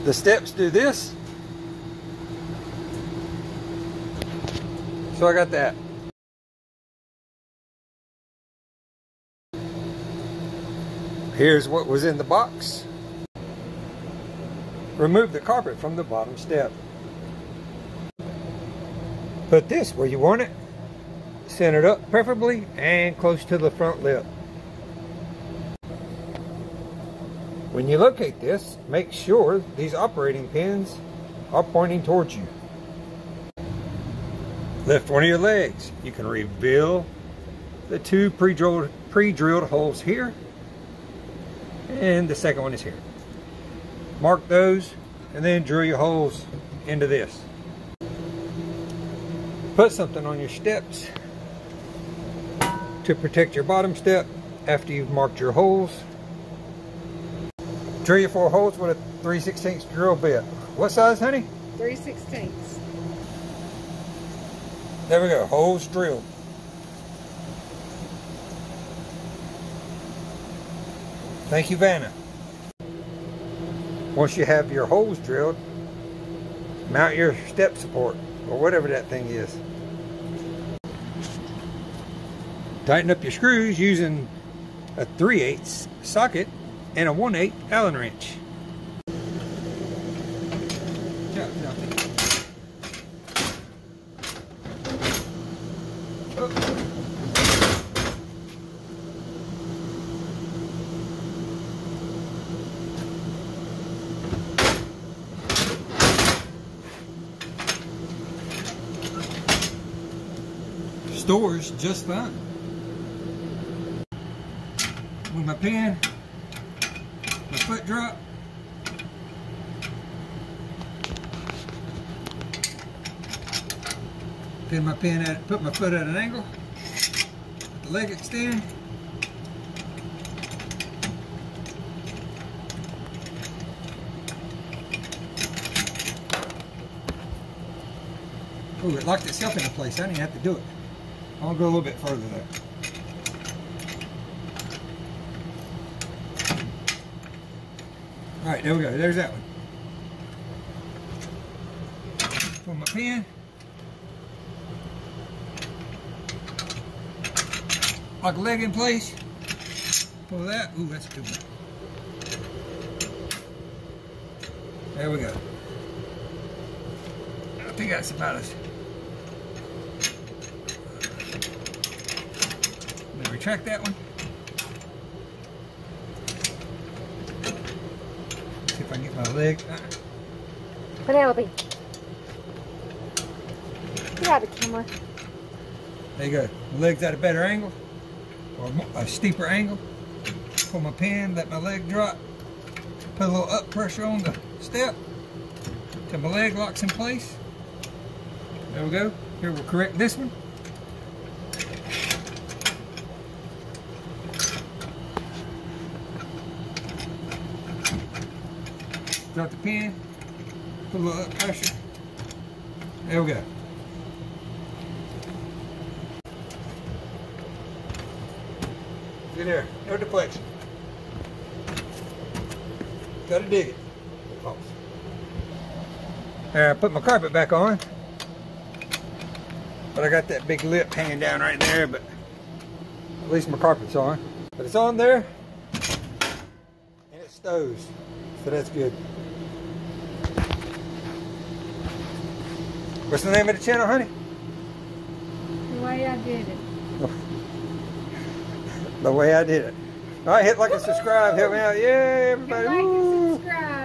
The steps do this. So I got that. Here's what was in the box. Remove the carpet from the bottom step. Put this where you want it. Centered up preferably and close to the front lip. When you locate this, make sure these operating pins are pointing towards you. Lift one of your legs. You can reveal the two pre-drilled holes here, and the second one is here. Mark those and then drill your holes into this. Put something on your steps to protect your bottom step after you've marked your holes. Drill your 4 holes with a 3/16 drill bit. What size, honey? 3/16. There we go, holes drilled. Thank you, Vanna. Once you have your holes drilled, mount your step support, or whatever that thing is. Tighten up your screws using a 3/8 socket and a 1/8 Allen wrench. Stores just fine. With my pin, my foot drop, pin my pin at, put my foot at an angle, let the leg extend, ooh, it locked itself into place. I didn't have to do it. I'll go a little bit further there. Alright, there we go. There's that one. Pull my pin. Lock the leg in place. Pull that. Ooh, that's too much. There we go. I think that's about it. Retract that one. See if I can get my leg. Penelope, get out of the camera. There you go. My leg's at a better angle, or a steeper angle. Pull my pin, let my leg drop. Put a little up pressure on the step till my leg locks in place. There we go. Here we'll correct this one. Drop the pin, put a little up pressure. There we go. Get there, no deflection. Gotta dig it. I put my carpet back on, but I got that big lip hanging down right there, but at least my carpet's on. But it's on there, and it stows, so that's good. What's the name of the channel, honey? The Way I Did It. The Way I Did It. All right, hit like and subscribe. Help me out. Yay, everybody. Like and subscribe.